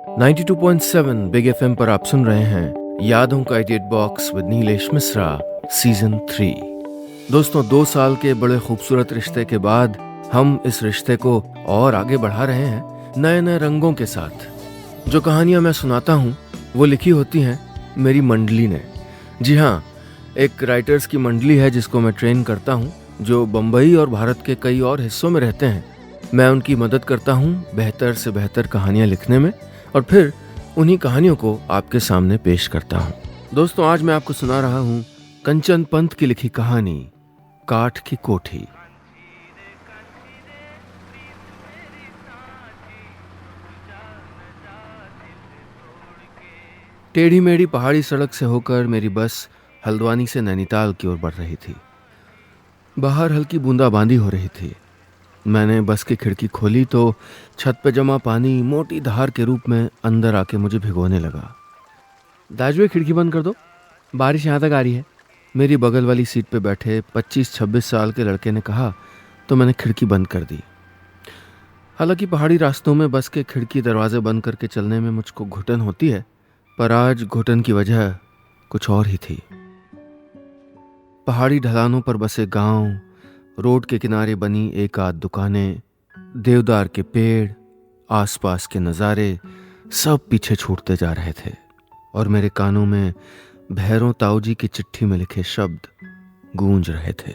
92.7 big FM पर आप सुन रहे हैं यादों का edit box with Nilesh Mishra season 3। दोस्तों, 2 साल के बड़े खूबसूरत रिश्ते के बाद हम इस रिश्ते को और आगे बढ़ा रहे हैं नए नए रंगों के साथ। जो कहानियां मैं सुनाता हूं वो लिखी होती हैं मेरी मंडली ने। जी हाँ, एक राइटर्स की मंडली है जिसको मैं ट्रेन करता हूं, जो बम्बई और भारत के कई और हिस्सों में रहते हैं। मैं उनकी मदद करता हूं बेहतर से बेहतर कहानियां लिखने में और फिर उन्हीं कहानियों को आपके सामने पेश करता हूं। दोस्तों, आज मैं आपको सुना रहा हूं कंचन पंत की लिखी कहानी काठ की कोठी। टेढ़ी मेढ़ी पहाड़ी सड़क से होकर मेरी बस हल्द्वानी से नैनीताल की ओर बढ़ रही थी। बाहर हल्की बूंदाबांदी हो रही थी। मैंने बस की खिड़की खोली तो छत पे जमा पानी मोटी धार के रूप में अंदर आके मुझे भिगोने लगा। दाजू, खिड़की बंद कर दो, बारिश यहाँ तक आ रही है, मेरी बगल वाली सीट पे बैठे 25-26 साल के लड़के ने कहा तो मैंने खिड़की बंद कर दी। हालांकि पहाड़ी रास्तों में बस के खिड़की दरवाजे बंद करके चलने में मुझको घुटन होती है, पर आज घुटन की वजह कुछ और ही थी। पहाड़ी ढलानों पर बसे गांव, रोड के किनारे बनी एक आध दुकानें, देवदार के पेड़, आसपास के नज़ारे सब पीछे छूटते जा रहे थे और मेरे कानों में भैरों ताऊजी की चिट्ठी में लिखे शब्द गूंज रहे थे।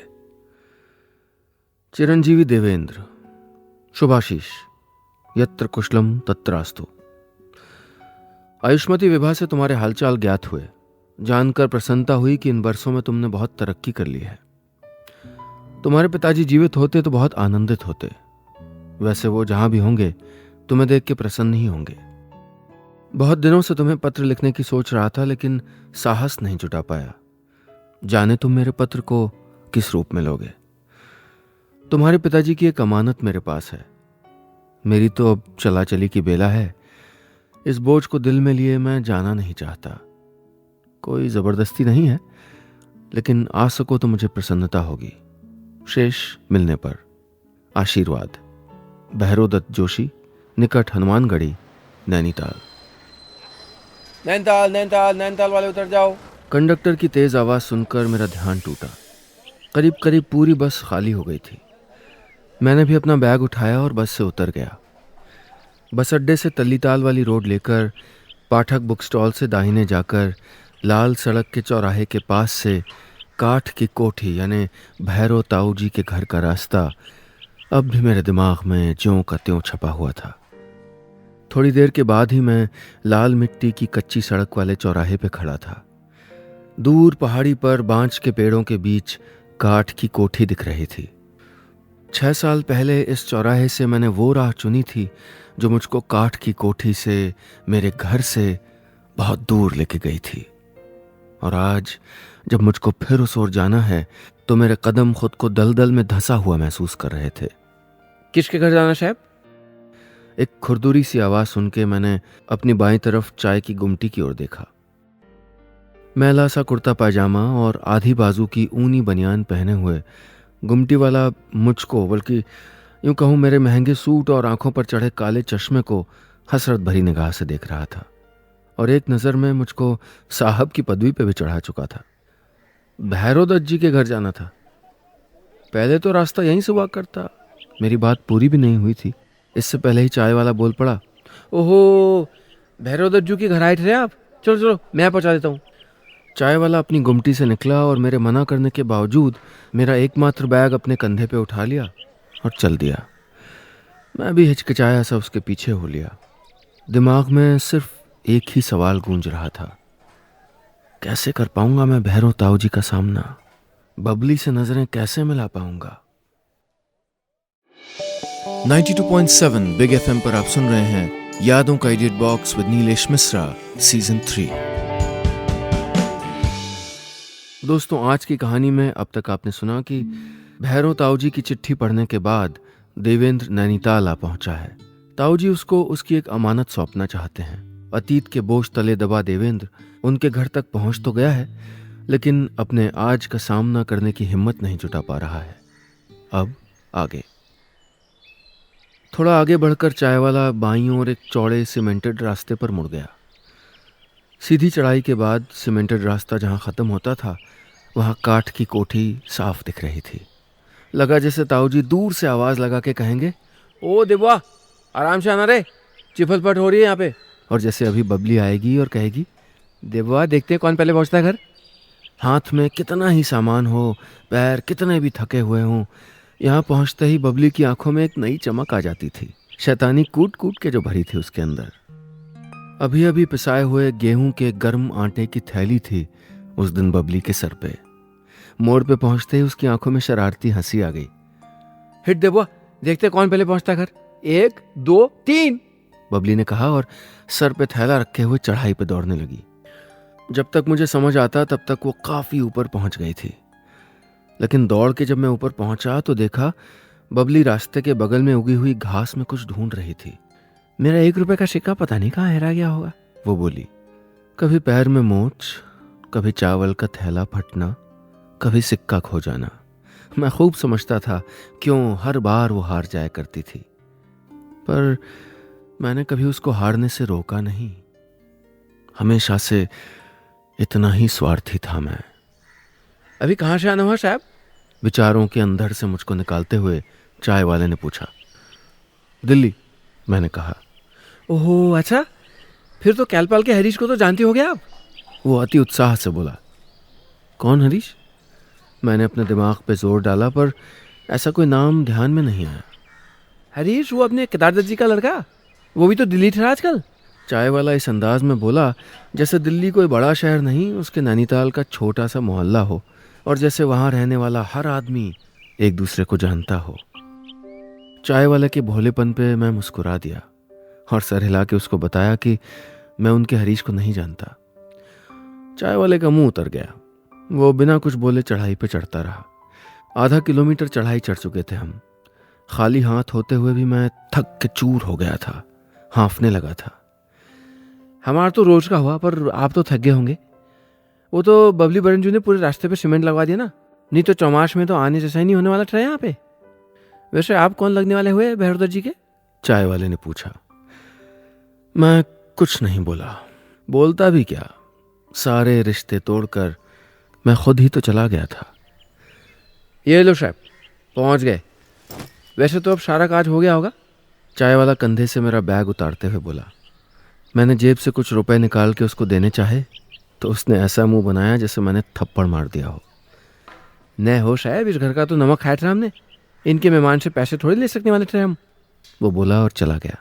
चिरंजीवी देवेंद्र, शुभाशीष, यत्र कुशलम तत्रास्तु। आयुष्मती विभा से तुम्हारे हालचाल ज्ञात हुए। जानकर प्रसन्नता हुई कि इन वर्षों में तुमने बहुत तरक्की कर ली है। तुम्हारे पिताजी जीवित होते तो बहुत आनंदित होते। वैसे वो जहां भी होंगे तुम्हें देख के प्रसन्न ही होंगे। बहुत दिनों से तुम्हें पत्र लिखने की सोच रहा था, लेकिन साहस नहीं जुटा पाया। जाने तुम मेरे पत्र को किस रूप में लोगे। तुम्हारे पिताजी की एक अमानत मेरे पास है। मेरी तो अब चला चली की बेला है। इस बोझ को दिल में लिए मैं जाना नहीं चाहता। कोई जबरदस्ती नहीं है, लेकिन आ सको तो मुझे प्रसन्नता होगी। शेष मिलने पर। आशीर्वाद। भैरोदत्त जोशी, निकट हनुमानगढ़ी, नैनीताल। नैनीताल नैनीताल नैनीताल वाले उतर जाओ। कंडक्टर की तेज आवाज सुनकर मेरा ध्यान टूटा। करीब करीब पूरी बस खाली हो गई थी। मैंने भी अपना बैग उठाया और बस से उतर गया। बस अड्डे से तल्लीताल वाली रोड लेकर पाठक बुक स्टॉल से दाहिने जाकर लाल सड़क के चौराहे के पास से काठ की कोठी यानी भैरव ताऊ जी के घर का रास्ता अब भी मेरे दिमाग में ज्यों का त्यों छपा हुआ था। थोड़ी देर के बाद ही मैं लाल मिट्टी की कच्ची सड़क वाले चौराहे पे खड़ा था। दूर पहाड़ी पर बांज के पेड़ों के बीच काठ की कोठी दिख रही थी। 6 साल पहले इस चौराहे से मैंने वो राह चुनी थी जो मुझको काठ की कोठी से, मेरे घर से बहुत दूर लेके गई थी। और आज जब मुझको फिर उस ओर जाना है तो मेरे कदम खुद को दलदल में धंसा हुआ महसूस कर रहे थे। किसके घर जाना साहब? एक खुरदुरी सी आवाज सुन के मैंने अपनी बाईं तरफ चाय की गुमटी की ओर देखा। मैला सा कुर्ता पायजामा और आधी बाजू की ऊनी बनियान पहने हुए गुमटी वाला मुझको, बल्कि यूं कहूं मेरे महंगे सूट और आंखों पर चढ़े काले चश्मे को हसरत भरी निगाह से देख रहा था और एक नज़र में मुझको साहब की पदवी पे भी चढ़ा चुका था। भैरोदत्त जी के घर जाना था। पहले तो रास्ता यहीं से हुआ करता। मेरी बात पूरी भी नहीं हुई थी, इससे पहले ही चाय वाला बोल पड़ा, ओहो, भैरवदत्त जी के घर आए थे आप? चलो चलो, मैं पहुंचा देता हूँ। चाय वाला अपनी गुमटी से निकला और मेरे मना करने के बावजूद मेरा एकमात्र बैग अपने कंधे पे उठा लिया और चल दिया। मैं भी हिचकिचाया सा उसके पीछे हो लिया। दिमाग में सिर्फ एक ही सवाल गूंज रहा था, कैसे कर पाऊंगा मैं भैरव ताऊ जी का सामना? बबली से नजरें कैसे मिला पाऊंगा? 92.7 बिग एफएम पर आप सुन रहे हैं यादों का edit box with Nilesh Mishra season 3। दोस्तों, आज की कहानी में अब तक आपने सुना कि भैरव ताऊ जी की चिट्ठी पढ़ने के बाद देवेंद्र नैनीताल आ पहुंचा है। ताऊ जी उसको उसकी एक अमानत सौंपना चाहते हैं। अतीत के बोझ तले दबा देवेंद्र उनके घर तक पहुंच तो गया है, लेकिन अपने आज का सामना करने की हिम्मत नहीं जुटा पा रहा है। अब आगे। थोड़ा आगे बढ़कर चाय वाला बाईं ओर एक चौड़े सीमेंटेड रास्ते पर मुड़ गया। सीधी चढ़ाई के बाद सीमेंटेड रास्ता जहाँ ख़त्म होता था वहाँ काठ की कोठी साफ दिख रही थी। लगा जैसे ताऊजी दूर से आवाज़ लगा के कहेंगे, ओ देवा, आराम से आना रे, चिफल-पट हो रही है यहाँ पे। और जैसे अभी बबली आएगी और कहेगी, देवा, देखते हैं कौन पहले पहुँचता है घर। हाथ में कितना ही सामान हो, पैर कितने भी थके हुए हों, यहाँ पहुँचते ही बबली की आंखों में एक नई चमक आ जाती थी, शैतानी कूट कूट के जो भरी थी उसके अंदर। अभी अभी पिसाए हुए गेहूं के गर्म आटे की थैली थी उस दिन बबली के सर पे। मोड़ पे पहुंचते ही उसकी आंखों में शरारती हंसी आ गई। हिट देवा, देखते हैं कौन पहले पहुँचता है घर। 1 2 3। बबली ने कहा और सर पे थैला रखे हुए चढ़ाई पे दौड़ने लगी। जब तक मुझे समझ आता तब तक वो काफी ऊपर पहुंच गई थी, लेकिन दौड़ के जब मैं ऊपर पहुंचा तो देखा बबली रास्ते के बगल में उगी हुई घास में कुछ ढूंढ रही थी। मेरा 1 रुपए का सिक्का पता नहीं कहाँ हेरा गया होगा, वो बोली। कभी पैर में मोच, कभी चावल का थैला फटना, कभी सिक्का खो जाना। मैं खूब समझता था क्यों हर बार वो हार जाया करती थी, पर मैंने कभी उसको हारने से रोका नहीं। हमेशा से इतना ही स्वार्थी था मैं। अभी कहाँ से आना हुआ साहब? विचारों के अंधर से मुझको निकालते हुए चाय वाले ने पूछा। दिल्ली, मैंने कहा। ओहो अच्छा, फिर तो कैलपाल के हरीश को तो जानते हो गया आप? वो अति उत्साह से बोला। कौन हरीश? मैंने अपने दिमाग पे जोर डाला पर ऐसा कोई नाम ध्यान में नहीं आया। हरीश, वो अपने केदारदत्त जी का लड़का, वो भी तो दिल्ली था आजकल। चाय वाला इस अंदाज में बोला जैसे दिल्ली कोई बड़ा शहर नहीं, उसके नैनीताल का छोटा सा मोहल्ला हो और जैसे वहाँ रहने वाला हर आदमी एक दूसरे को जानता हो। चाय वाले के भोलेपन पे मैं मुस्कुरा दिया और सर हिला के उसको बताया कि मैं उनके हरीश को नहीं जानता। चाय वाले का मुंह उतर गया। वो बिना कुछ बोले चढ़ाई पे चढ़ता रहा। आधा किलोमीटर चढ़ाई चढ़ चुके थे हम। खाली हाथ होते हुए भी मैं थक के चूर हो गया था, हाँफने लगा था। हमारा तो रोज का हुआ, पर आप तो थक गए होंगे। वो तो बबली बरंजू ने पूरे रास्ते पे सीमेंट लगवा दिया ना, नहीं तो चौमास में तो आने जैसा ही नहीं होने वाला था यहाँ पे। वैसे आप कौन लगने वाले हुए भैरवदत्त जी के? चाय वाले ने पूछा। मैं कुछ नहीं बोला, बोलता भी क्या, सारे रिश्ते तोड़कर मैं खुद ही तो चला गया था। ये लो साहब, पहुंच गए। वैसे तो अब सारा काज हो गया होगा। चाय वाला कंधे से मेरा बैग उतारते हुए बोला। मैंने जेब से कुछ रुपए निकाल के उसको देने चाहे तो उसने ऐसा मुंह बनाया जैसे मैंने थप्पड़ मार दिया हो। न हो साहब, इस घर का तो नमक खाया था हमने, इनके मेहमान से पैसे थोड़ी ले सकने वाले थे हम, वो बोला और चला गया।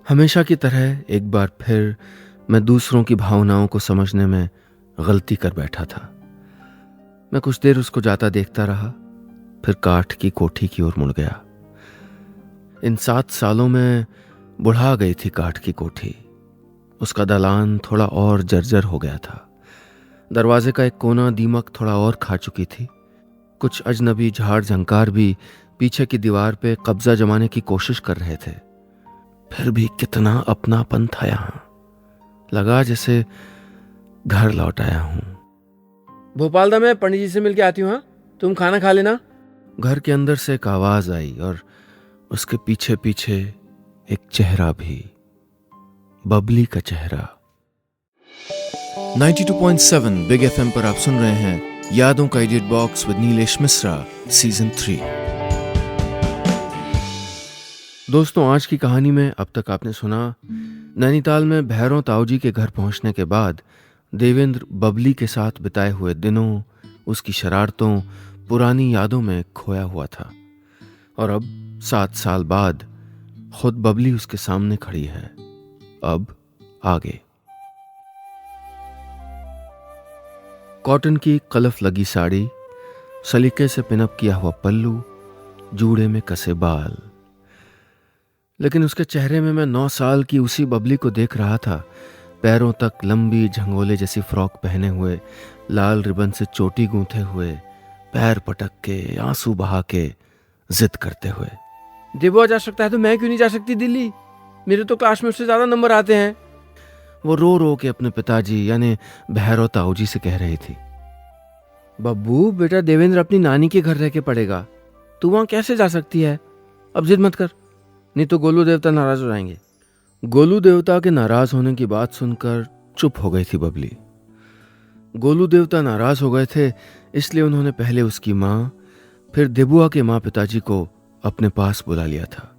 हमेशा की तरह एक बार फिर मैं दूसरों की भावनाओं को समझने में गलती कर बैठा था। मैं कुछ देर उसको जाता देखता रहा, फिर काठ की कोठी की ओर मुड़ गया। इन 7 सालों में बुढ़ा गई थी काठ की कोठी। उसका दलान थोड़ा और जर्जर हो गया था। दरवाजे का एक कोना दीमक थोड़ा और खा चुकी थी। कुछ अजनबी झाड़ झंकार भी पीछे की दीवार पे कब्जा जमाने की कोशिश कर रहे थे। फिर भी कितना अपनापन था यहाँ। लगा जैसे घर लौट आया हूं। भोपाल दा मैं पंडित जी से मिलके आती हूँ, हाँ? तुम खाना खा लेना। घर के अंदर से एक आवाज आई और उसके पीछे पीछे एक चेहरा भी, बबली का चेहरा। 92.7 बिग एफएम पर आप सुन रहे हैं यादों का edit box with Nilesh Mishra, season 3। दोस्तों, आज की कहानी में अब तक आपने सुना नैनीताल में भैरव ताऊजी के घर पहुंचने के बाद देवेंद्र बबली के साथ बिताए हुए दिनों, उसकी शरारतों, पुरानी यादों में खोया हुआ था। और अब 7 साल बाद खुद बबली उसके सामने खड़ी है। अब आगे। कॉटन की कलफ लगी साड़ी, सलीके से पिनअप किया हुआ पल्लू, जूड़े में कसे बाल। लेकिन उसके चेहरे में मैं 9 साल की उसी बबली को देख रहा था, पैरों तक लंबी झंगोले जैसी फ्रॉक पहने हुए, लाल रिबन से चोटी गूंथे हुए, पैर पटक के, आंसू बहा के, जिद करते हुए। देवो जा सकता है तो मैं क्यों नहीं जा सकती दिल्ली? मेरे तो क्लास में उससे ज्यादा नंबर आते हैं। वो रो रो के अपने पिताजी यानी भैरव ताऊजी से कह रही थी। बब्बू बेटा, देवेंद्र अपनी नानी के घर रह के पढ़ेगा, तू वहां कैसे जा सकती है? अब जिद मत कर, नहीं तो गोलू देवता नाराज हो जाएंगे। गोलू देवता के नाराज होने की बात सुनकर चुप हो गई थी बबली। गोलू देवता नाराज हो गए थे, इसलिए उन्होंने पहले उसकी माँ, फिर देबुआ के माँ पिताजी को अपने पास बुला लिया था।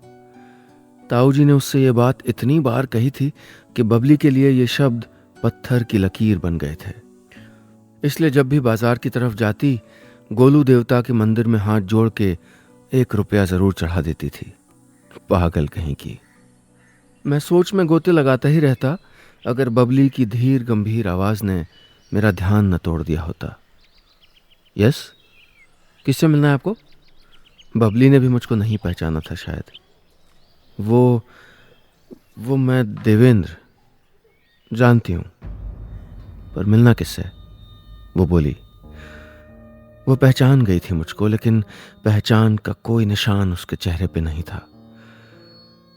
ताऊ जी ने उससे ये बात इतनी बार कही थी कि बबली के लिए ये शब्द पत्थर की लकीर बन गए थे। इसलिए जब भी बाजार की तरफ जाती, गोलू देवता के मंदिर में हाथ जोड़ के 1 रुपया जरूर चढ़ा देती थी। पागल कहीं की। मैं सोच में गोते लगाता ही रहता अगर बबली की धीर गंभीर आवाज ने मेरा ध्यान न तोड़ दिया होता। यस, किससे मिलना है आपको? बबली ने भी मुझको नहीं पहचाना था शायद। वो मैं देवेंद्र, जानती हूं, पर मिलना किससे? वो बोली। वो पहचान गई थी मुझको, लेकिन पहचान का कोई निशान उसके चेहरे पे नहीं था।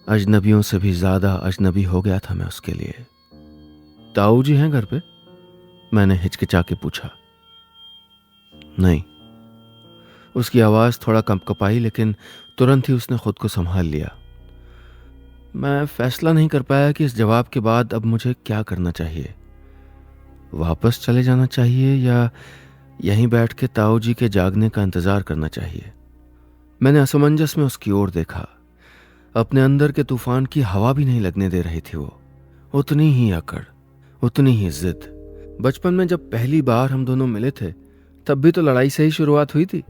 अजनबियों से भी ज्यादा अजनबी हो गया था मैं उसके लिए। ताऊ जी हैं घर पे? मैंने हिचकिचा के पूछा। नहीं। उसकी आवाज थोड़ा कंपकपाई, लेकिन तुरंत ही उसने खुद को संभाल लिया। मैं फैसला नहीं कर पाया कि इस जवाब के बाद अब मुझे क्या करना चाहिए। वापस चले जाना चाहिए या यहीं बैठ के ताऊ जी के जागने का इंतजार करना चाहिए। मैंने असमंजस में उसकी ओर देखा। अपने अंदर के तूफान की हवा भी नहीं लगने दे रही थी वो। उतनी ही अकड़, उतनी ही जिद। बचपन में जब पहली बार हम दोनों मिले थे, तब भी तो लड़ाई से ही शुरुआत हुई थी।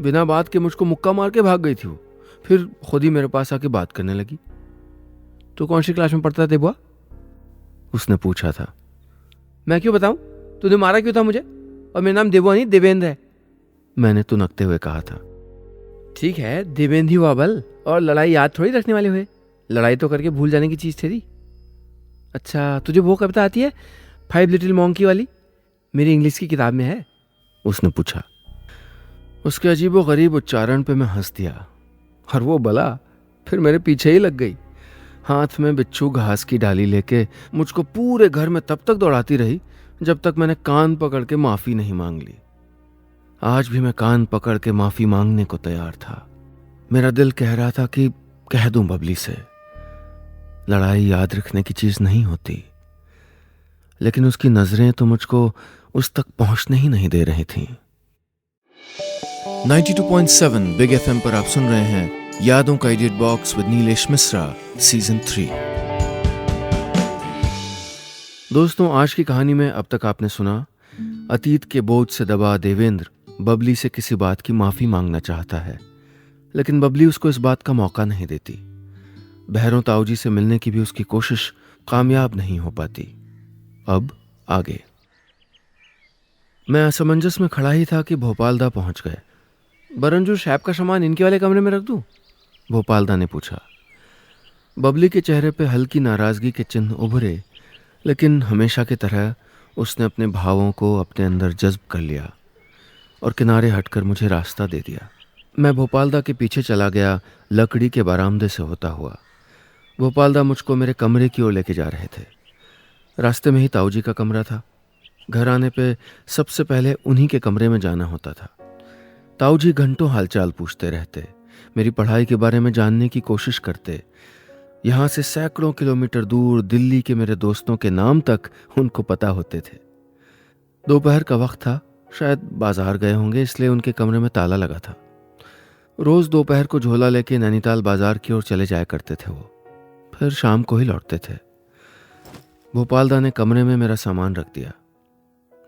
बिना बात के मुझको मुक्का मार के भाग गई थी वो। फिर खुद ही मेरे पास आके बात करने लगी। तू कौन सी क्लास में पढ़ता था बुआ? उसने पूछा था। मैं क्यों बताऊं? तूने मारा क्यों था मुझे? और मेरा नाम देबुआ नहीं, देवेंद्र है। मैंने तुनकते हुए कहा था। ठीक है, देवेंद्र ही हुआ बल, और लड़ाई याद थोड़ी रखने वाले हुए। लड़ाई तो करके भूल जाने की चीज थी। अच्छा, तुझे वो कविता आती है, 5 लिटिल मॉन्की वाली? मेरी इंग्लिश की किताब में है। उसने पूछा। उसके अजीबो गरीब उच्चारण पे मैं हंस दिया, और वो बला फिर मेरे पीछे ही लग गई। हाथ में बिच्छू घास की डाली लेके मुझको पूरे घर में तब तक दौड़ाती रही जब तक मैंने कान पकड़ के माफी नहीं मांग ली। आज भी मैं कान पकड़ के माफी मांगने को तैयार था। मेरा दिल कह रहा था कि कह दूं बबली से, लड़ाई याद रखने की चीज नहीं होती, लेकिन उसकी नजरें तो मुझको उस तक पहुंचने ही नहीं दे रही थीं। 92.7 बिग एफएम पर आप सुन रहे हैं यादों का edit box with Nilesh Mishra, season 3। दोस्तों, आज की कहानी में अब तक आपने सुना, अतीत के बोझ से दबा देवेंद्र बबली से किसी बात की माफी मांगना चाहता है, लेकिन बबली उसको इस बात का मौका नहीं देती। बहरों ताऊ जी से मिलने की भी उसकी कोशिश कामयाब नहीं हो पाती। अब आगे। मैं असमंजस में खड़ा ही था कि भोपालदा पहुंच गए। बरंजू, शैप का सामान इनके वाले कमरे में रख दूं? भोपालदा ने पूछा। बबली के चेहरे पे हल्की नाराजगी के चिन्ह उभरे, लेकिन हमेशा की तरह उसने अपने भावों को अपने अंदर जज्ब कर लिया और किनारे हटकर मुझे रास्ता दे दिया। मैं भोपालदा के पीछे चला गया, लकड़ी के बरामदे से होता हुआ। भोपालदा मुझको मेरे कमरे की ओर लेके जा रहे थे। रास्ते में ही ताऊ जी का कमरा था। घर आने पे सबसे पहले उन्हीं के कमरे में जाना होता था। ताऊ जी घंटों हालचाल पूछते रहते, मेरी पढ़ाई के बारे में जानने की कोशिश करते। यहाँ से सैकड़ों किलोमीटर दूर दिल्ली के मेरे दोस्तों के नाम तक उनको पता होते थे। दोपहर का वक्त था, शायद बाजार गए होंगे, इसलिए उनके कमरे में ताला लगा था। रोज दोपहर को झोला लेके नैनीताल बाजार की ओर चले जाया करते थे वो, फिर शाम को ही लौटते थे। भोपालदा ने कमरे में मेरा सामान रख दिया।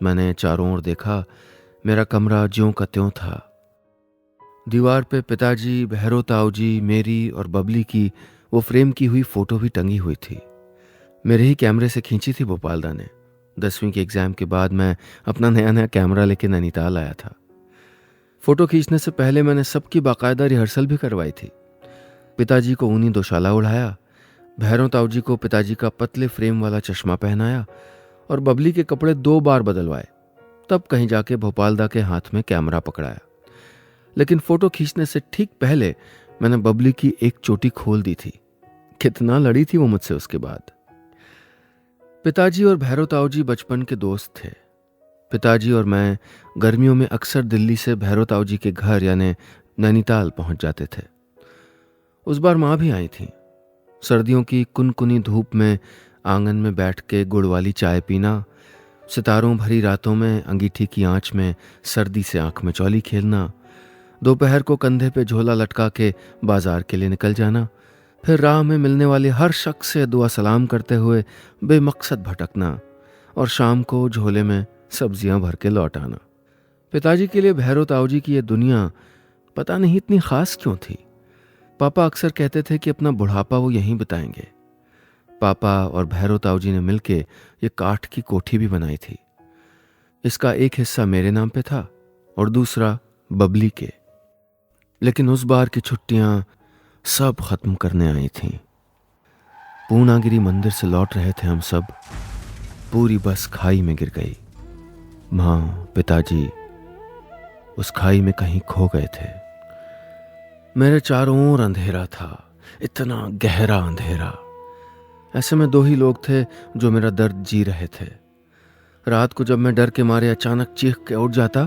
मैंने चारों ओर देखा, मेरा कमरा ज्यों का त्यों था। दीवार पे पिताजी, भैरो ताऊ जी, मेरी और बबली की वो फ्रेम की हुई फोटो भी टंगी हुई थी। मेरे ही कैमरे से खींची थी भोपालदा ने। 10वीं के एग्जाम के बाद मैं अपना नया कैमरा लेके नैनीताल आया था। फोटो खींचने से पहले मैंने सबकी बाकायदा रिहर्सल भी करवाई थी। पिताजी को ऊनी दोशाला उड़ाया, भैरों ताऊ जी को पिताजी का पतले फ्रेम वाला चश्मा पहनाया और बबली के कपड़े 2 बार बदलवाए। तब कहीं जाके भोपालदा के हाथ में कैमरा पकड़ाया। लेकिन फोटो खींचने से ठीक पहले मैंने बबली की एक चोटी खोल दी थी। कितना लड़ी थी वो मुझसे उसके बाद। पिताजी और भैरो ताऊ जी बचपन के दोस्त थे। पिताजी और मैं गर्मियों में अक्सर दिल्ली से भैरो ताऊ जी के घर यानी नैनीताल पहुंच जाते थे। उस बार माँ भी आई थी। सर्दियों की कुनकुनी धूप में आंगन में बैठ के गुड़ वाली चाय पीना, सितारों भरी रातों में अंगीठी की आंच में सर्दी से आंख में चौली खेलना, दोपहर को कंधे पे झोला लटका के बाजार के लिए निकल जाना, फिर राह में मिलने वाले हर शख्स से दुआ सलाम करते हुए बेमकसद भटकना और शाम को झोले में सब्जियां भर के लौट आना। पिताजी के लिए भैरव ताऊ जी की ये दुनिया पता नहीं इतनी खास क्यों थी। पापा अक्सर कहते थे कि अपना बुढ़ापा वो यहीं बिताएंगे। पापा और भैरव ताऊ जी ने मिलके ये काठ की कोठी भी बनाई थी। इसका एक हिस्सा मेरे नाम पे था और दूसरा बबली के। लेकिन उस बार की छुट्टियां सब खत्म करने आई थीं। पूर्णागिरी मंदिर से लौट रहे थे हम सब। पूरी बस खाई में गिर गई। माँ, पिताजी उस खाई में कहीं खो गए थे। मेरे चारों ओर अंधेरा था, इतना गहरा अंधेरा। ऐसे में दो ही लोग थे जो मेरा दर्द जी रहे थे। रात को जब मैं डर के मारे अचानक चीख के उठ जाता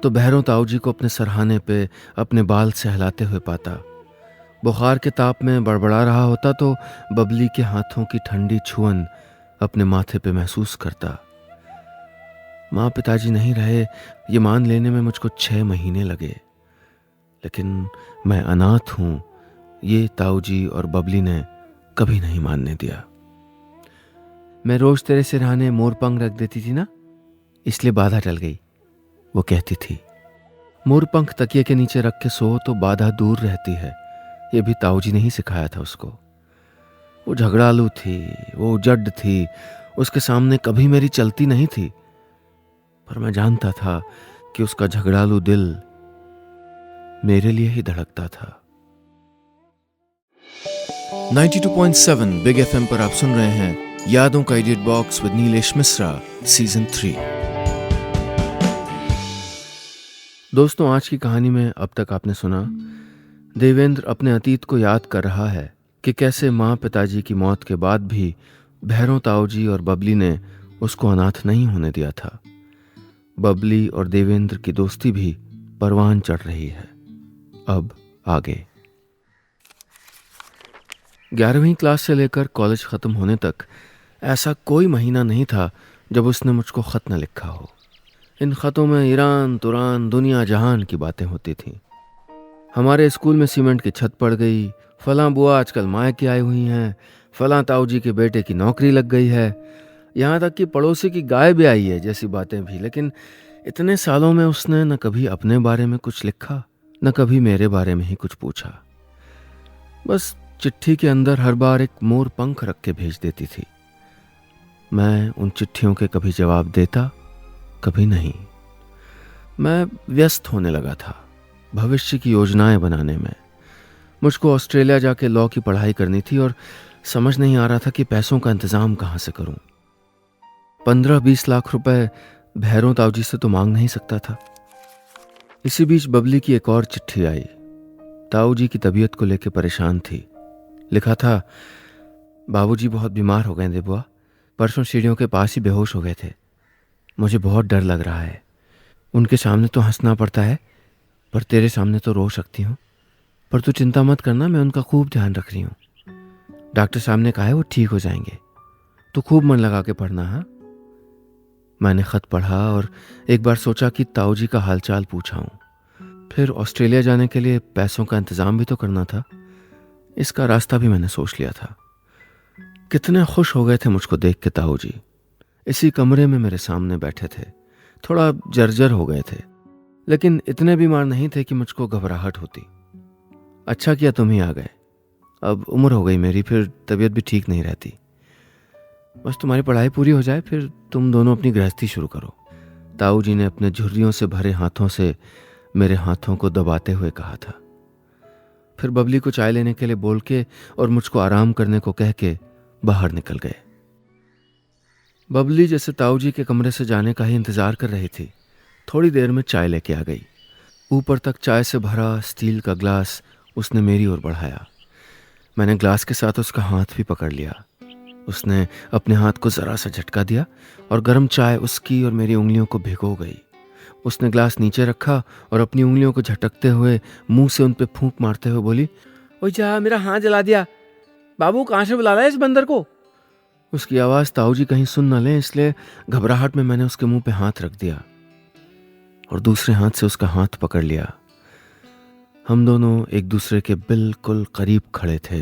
तो भैरव ताऊ जी को अपने सरहाने पे अपने बाल सहलाते हुए पाता। बुखार के ताप में बड़बड़ा रहा होता तो बबली के हाथों की ठंडी छुअन अपने माथे पे महसूस करता। माँ पिताजी नहीं रहे ये मान लेने में मुझको 6 महीने लगे, लेकिन मैं अनाथ हूं ये ताऊ जी और बबली ने कभी नहीं मानने दिया। मैं रोज तेरे सिरहाने मोरपंख रख देती थी ना, इसलिए बाधा टल गई, वो कहती थी। मोरपंख तकिए के नीचे रख के सो तो बाधा दूर रहती है, ये भी ताऊ जी ने ही सिखाया था उसको। वो झगड़ालू थी, वो जड थी, उसके सामने कभी मेरी चलती नहीं थी, पर मैं जानता था कि उसका झगड़ालू दिल मेरे लिए ही धड़कता था। 92.7 बिग एफएम पर आप सुन रहे हैं यादों का edit box with Nilesh Mishra season 3। दोस्तों, आज की कहानी में अब तक आपने सुना देवेंद्र अपने अतीत को याद कर रहा है कि कैसे माँ पिताजी की मौत के बाद भी भैरव ताऊ जी और बबली ने उसको अनाथ नहीं होने दिया था। बबली और देवेंद्र की दोस्ती भी परवान चढ़ रही है। अब आगे 11वीं क्लास से लेकर कॉलेज खत्म होने तक ऐसा कोई महीना नहीं था जब उसने मुझको खत न लिखा हो। इन खतों में ईरान तुरान दुनिया जहान की बातें होती थीं। हमारे स्कूल में सीमेंट की छत पड़ गई, फलां बुआ आजकल मायके आई हुई हैं, फलां ताऊ जी के बेटे की नौकरी लग गई है, यहाँ तक कि पड़ोसी की गाय भी आई है जैसी बातें भी। लेकिन इतने सालों में उसने न कभी अपने बारे में कुछ लिखा, न कभी मेरे बारे में ही कुछ पूछा। बस चिट्ठी के अंदर हर बार एक मोर पंख रख के भेज देती थी। मैं उन चिट्ठियों के कभी जवाब देता, कभी नहीं। मैं व्यस्त होने लगा था भविष्य की योजनाएं बनाने में। मुझको ऑस्ट्रेलिया जाके लॉ की पढ़ाई करनी थी और समझ नहीं आ रहा था कि पैसों का इंतजाम कहाँ से करूं। 15-20 लाख रुपए भैरव ताऊ जी से तो मांग नहीं सकता था। इसी बीच बबली की एक और चिट्ठी आई। ताऊ जी की तबीयत को लेकर परेशान थी। लिखा था, बाबूजी बहुत बीमार हो गए थे बुआ, परसों सीढ़ियों के पास ही बेहोश हो गए थे। मुझे बहुत डर लग रहा है। उनके सामने तो हंसना पड़ता है, पर तेरे सामने तो रो सकती हूँ। पर तू चिंता मत करना, मैं उनका खूब ध्यान रख रही हूँ। डॉक्टर साहब ने कहा है वो ठीक हो जाएंगे। तू खूब मन लगा के पढ़ना। हाँ। मैंने खत पढ़ा और एक बार सोचा कि ताऊ जी का हालचाल पूछाऊं। फिर ऑस्ट्रेलिया जाने के लिए पैसों का इंतजाम भी तो करना था। इसका रास्ता भी मैंने सोच लिया था। कितने खुश हो गए थे मुझको देख के ताऊ जी। इसी कमरे में मेरे सामने बैठे थे। थोड़ा जर्जर हो गए थे, लेकिन इतने बीमार नहीं थे कि मुझको घबराहट होती। अच्छा किया तुम ही आ गए। अब उम्र हो गई मेरी, फिर तबीयत भी ठीक नहीं रहती। बस तुम्हारी पढ़ाई पूरी हो जाए, फिर तुम दोनों अपनी गृहस्थी शुरू करो। ताऊ जी ने अपने झुर्रियों से भरे हाथों से मेरे हाथों को दबाते हुए कहा था। फिर बबली को चाय लेने के लिए बोल के और मुझको आराम करने को कह के बाहर निकल गए। बबली जैसे ताऊ जी के कमरे से जाने का ही इंतजार कर रही थी। थोड़ी देर में चाय लेके आ गई। ऊपर तक चाय से भरा स्टील का ग्लास उसने मेरी ओर बढ़ाया। मैंने ग्लास के साथ उसका हाथ भी पकड़ लिया। उसने अपने हाथ को जरा सा झटका दिया और गर्म चाय उसकी और मेरी उंगलियों को भिगो गई। उसने ग्लास नीचे रखा और अपनी उंगलियों को झटकते हुए मुंह से उन पे फूंक मारते हुए बोली, ओए जा, मेरा हाथ जला दिया। बाबू कहाँ से बुला रहा है इस बंदर को? उसकी आवाज़ ताऊ जी कहीं सुन न लें, इसलिए घबराहट में मैंने उसके मुंह पे हाथ रख दिया और दूसरे हाथ से उसका हाथ पकड़ लिया। हम दोनों एक दूसरे के बिल्कुल करीब खड़े थे,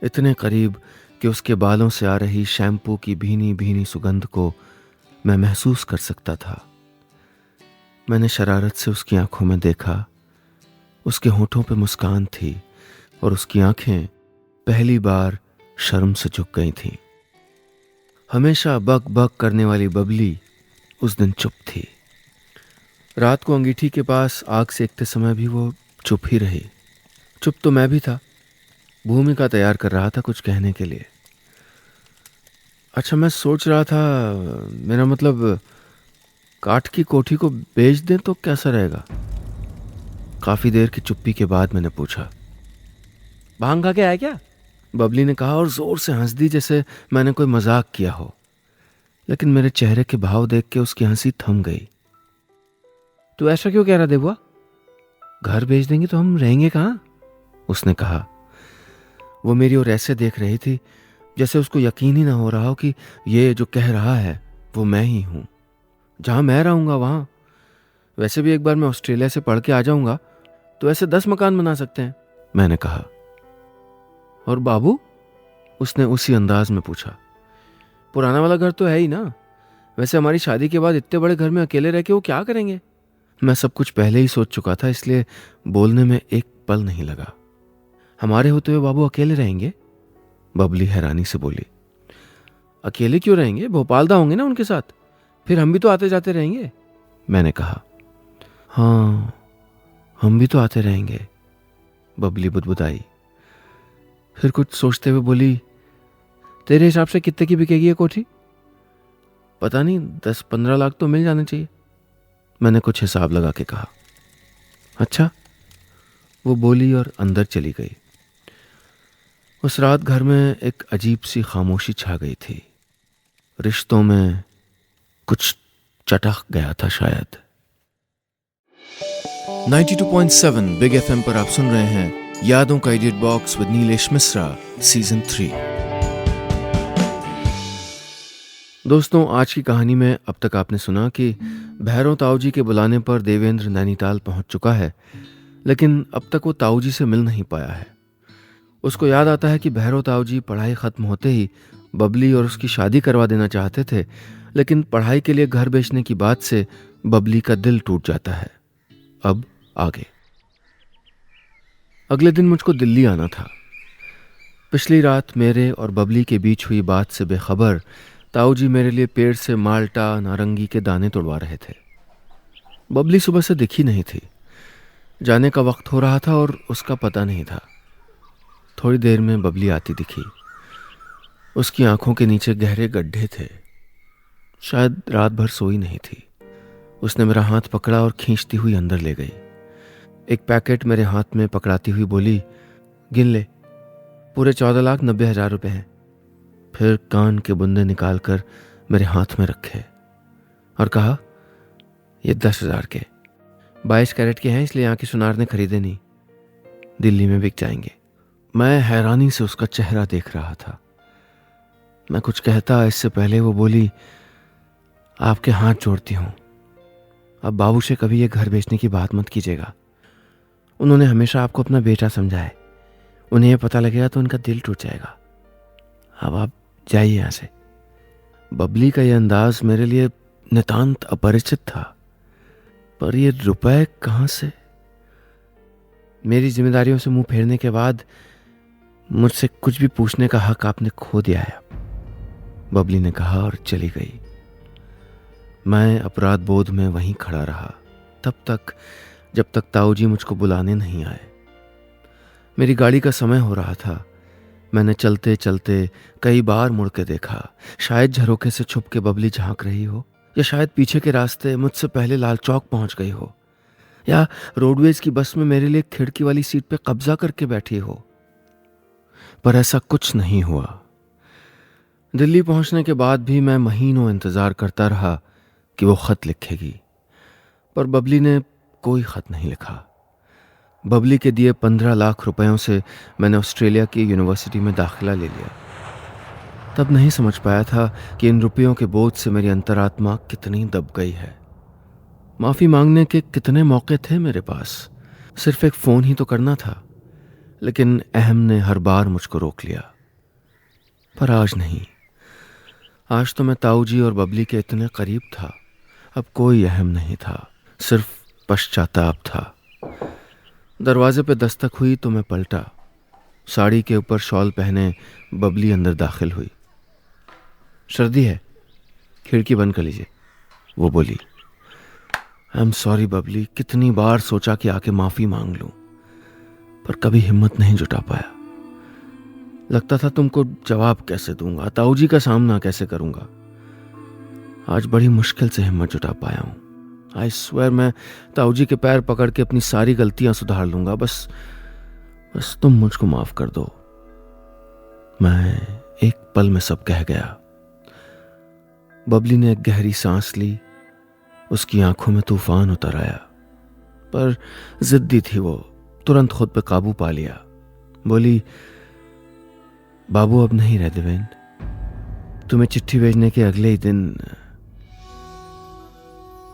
इतने करीब कि उसके बालों से आ रही शैम्पू की भीनी भीनी सुगंध को मैं महसूस कर सकता था। मैंने शरारत से उसकी आंखों में देखा। उसके होठों पे मुस्कान थी और उसकी आंखें पहली बार शर्म से झुक गई थीं। हमेशा बक बक करने वाली बबली उस दिन चुप थी। रात को अंगीठी के पास आग सेकते समय भी वो चुप ही रही। चुप तो मैं भी था, भूमिका तैयार कर रहा था कुछ कहने के लिए। अच्छा, मैं सोच रहा था, मेरा मतलब काठ की कोठी को बेच दें तो कैसा रहेगा? काफी देर की चुप्पी के बाद मैंने पूछा। भांग खा के आया क्या? बबली ने कहा और जोर से हंस दी जैसे मैंने कोई मजाक किया हो, लेकिन मेरे चेहरे के भाव देख के उसकी हंसी थम गई। तू ऐसा क्यों कह रहा देबुआ? घर बेच देंगे तो हम रहेंगे कहाँ? उसने कहा। वो मेरी ओर ऐसे देख रही थी जैसे उसको यकीन ही ना हो रहा हो कि ये जो कह रहा है वो मैं ही हूं। जहां मैं रहूंगा वहां। वैसे भी एक बार मैं ऑस्ट्रेलिया से पढ़ के आ जाऊंगा तो ऐसे 10 मकान बना सकते हैं, मैंने कहा। और बाबू? उसने उसी अंदाज में पूछा। पुराना वाला घर तो है ही ना। वैसे हमारी शादी के बाद इतने बड़े घर में अकेले रह के वो क्या करेंगे? मैं सब कुछ पहले ही सोच चुका था, इसलिए बोलने में एक पल नहीं लगा। हमारे होते हुए बाबू अकेले रहेंगे? बबली हैरानी से बोली। अकेले क्यों रहेंगे? भोपाल दा होंगे ना उनके साथ, फिर हम भी तो आते जाते रहेंगे, मैंने कहा। हाँ, हम भी तो आते रहेंगे, बबली बुदबुदाई। फिर कुछ सोचते हुए बोली, तेरे हिसाब से कितने की बिकेगी ये कोठी? पता नहीं, 10-15 लाख तो मिल जाने चाहिए, मैंने कुछ हिसाब लगा के कहा। अच्छा, वो बोली और अंदर चली गई। उस रात घर में एक अजीब सी खामोशी छा गई थी। रिश्तों में कुछ चटक गया था शायद। 92.7 बिग एफएम पर आप सुन रहे हैं यादों का edit box with Nilesh Mishra season 3। दोस्तों, आज की कहानी में अब तक आपने सुना कि भैरव ताऊ जी के बुलाने पर देवेंद्र नैनीताल पहुंच चुका है, लेकिन अब तक वो ताऊ जी से मिल नहीं पाया है। उसको याद आता है कि भैरव ताऊ जी पढ़ाई ख़त्म होते ही बबली और उसकी शादी करवा देना चाहते थे, लेकिन पढ़ाई के लिए घर बेचने की बात से बबली का दिल टूट जाता है। अब आगे। अगले दिन मुझको दिल्ली आना था। पिछली रात मेरे और बबली के बीच हुई बात से बेखबर ताऊ जी मेरे लिए पेड़ से माल्टा नारंगी के दाने तोड़वा रहे थे। बबली सुबह से दिखी नहीं थी। जाने का वक्त हो रहा था और उसका पता नहीं था। थोड़ी देर में बबली आती दिखी। उसकी आंखों के नीचे गहरे गड्ढे थे। शायद रात भर सोई नहीं थी। उसने मेरा हाथ पकड़ा और खींचती हुई अंदर ले गई। एक पैकेट मेरे हाथ में पकड़ाती हुई बोली, गिन ले, पूरे 14,90,000 रुपए हैं। फिर कान के बुंदे निकालकर मेरे हाथ में रखे और कहा, ये 10,000 के, 22 कैरेट के हैं, इसलिए यहाँ की सुनार ने खरीदे नहीं, दिल्ली में बिक जाएंगे। मैं हैरानी से उसका चेहरा देख रहा था। मैं कुछ कहता इससे पहले वो बोली, आपके हाथ जोड़ती हूँ, अब बाबू से कभी ये घर बेचने की बात मत कीजिएगा। उन्होंने हमेशा आपको अपना बेटा समझा है। उन्हें यह पता लगेगा तो उनका दिल टूट जाएगा। अब आप जाइए यहाँ से। बबली का यह अंदाज मेरे लिए नितांत अपरिचित था, पर ये रुपए कहाँ से? मेरी जिम्मेदारियों से मुंह फेरने के बाद मुझसे कुछ भी पूछने का हक आपने खो दिया है, बबली ने कहा और चली गई। मैं अपराध बोध में वहीं खड़ा रहा तब तक जब तक ताऊ जी मुझको बुलाने नहीं आए। मेरी गाड़ी का समय हो रहा था। मैंने चलते चलते कई बार मुड़ के देखा। शायद झरोखे से छुप के बबली झांक रही हो, या शायद पीछे के रास्ते मुझसे पहले लाल चौक पहुंच गई हो, या रोडवेज की बस में मेरे लिए खिड़की वाली सीट पे कब्जा करके बैठी हो। पर ऐसा कुछ नहीं हुआ। दिल्ली पहुंचने के बाद भी मैं महीनों इंतजार करता रहा कि वो खत लिखेगी, पर बबली ने कोई खत नहीं लिखा। बबली के दिए 15 लाख रुपयों से मैंने ऑस्ट्रेलिया की यूनिवर्सिटी में दाखिला ले लिया। तब नहीं समझ पाया था कि इन रुपयों के बोझ से मेरी अंतरात्मा कितनी दब गई है। माफ़ी मांगने के कितने मौके थे मेरे पास, सिर्फ एक फ़ोन ही तो करना था, लेकिन अहम ने हर बार मुझको रोक लिया। पर आज नहीं, आज तो मैं ताऊ जी और बबली के इतने करीब था, अब कोई अहम नहीं था, सिर्फ पश्चाताप था। दरवाजे पे दस्तक हुई तो मैं पलटा। साड़ी के ऊपर शॉल पहने बबली अंदर दाखिल हुई। सर्दी है, खिड़की बंद कर लीजिए, वो बोली। आई एम सॉरी बबली, कितनी बार सोचा कि आके माफ़ी मांग लूं, पर कभी हिम्मत नहीं जुटा पाया। लगता था तुमको जवाब कैसे दूंगा, ताऊ जी का सामना कैसे करूंगा। आज बड़ी मुश्किल से हिम्मत जुटा पाया हूं। आई स्वेयर मैं ताऊ जी के पैर पकड़ के अपनी सारी गलतियां सुधार लूंगा। बस तुम मुझको माफ कर दो। मैं एक पल में सब कह गया। बबली ने एक गहरी सांस ली। उसकी आंखों में तूफान उतर आया, पर जिद्दी थी वो, तुरंत खुद पे काबू पा लिया। बोली, बाबू अब नहीं रह देवेन, तुम्हें चिट्ठी भेजने के अगले ही दिन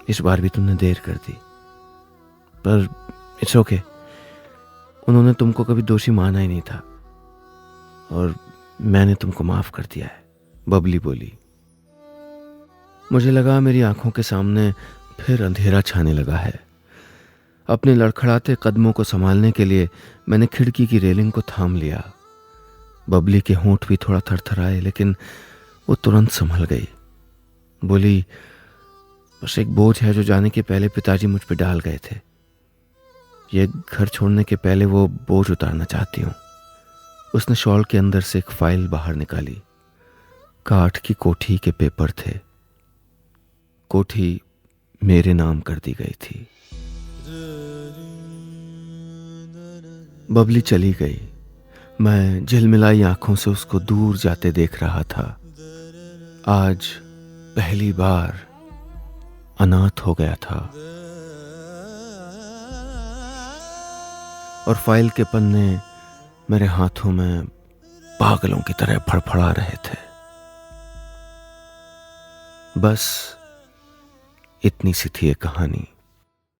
इस बार भी तुमने देर कर दी, पर इट्स ओके। उन्होंने तुमको कभी दोषी माना ही नहीं था और मैंने तुमको माफ कर दिया है, बबली बोली। मुझे लगा मेरी आंखों के सामने फिर अंधेरा छाने लगा है। अपने लड़खड़ाते कदमों को संभालने के लिए मैंने खिड़की की रेलिंग को थाम लिया। बबली के होंठ भी थोड़ा थरथराए, लेकिन वो तुरंत संभल गई। बोली, बस एक बोझ है जो जाने के पहले पिताजी मुझ पे डाल गए थे। ये घर छोड़ने के पहले वो बोझ उतारना चाहती हूँ। उसने शॉल के अंदर से एक फाइल बाहर निकाली। काठ की कोठी के पेपर थे। कोठी मेरे नाम कर दी गई थी। बबली चली गई। मैं झिलमिलाई आंखों से उसको दूर जाते देख रहा था। आज पहली बार अनाथ हो गया था। और फाइल के पन्ने मेरे हाथों में पागलों की तरह फड़फड़ा रहे थे। बस इतनी सी थी ये कहानी।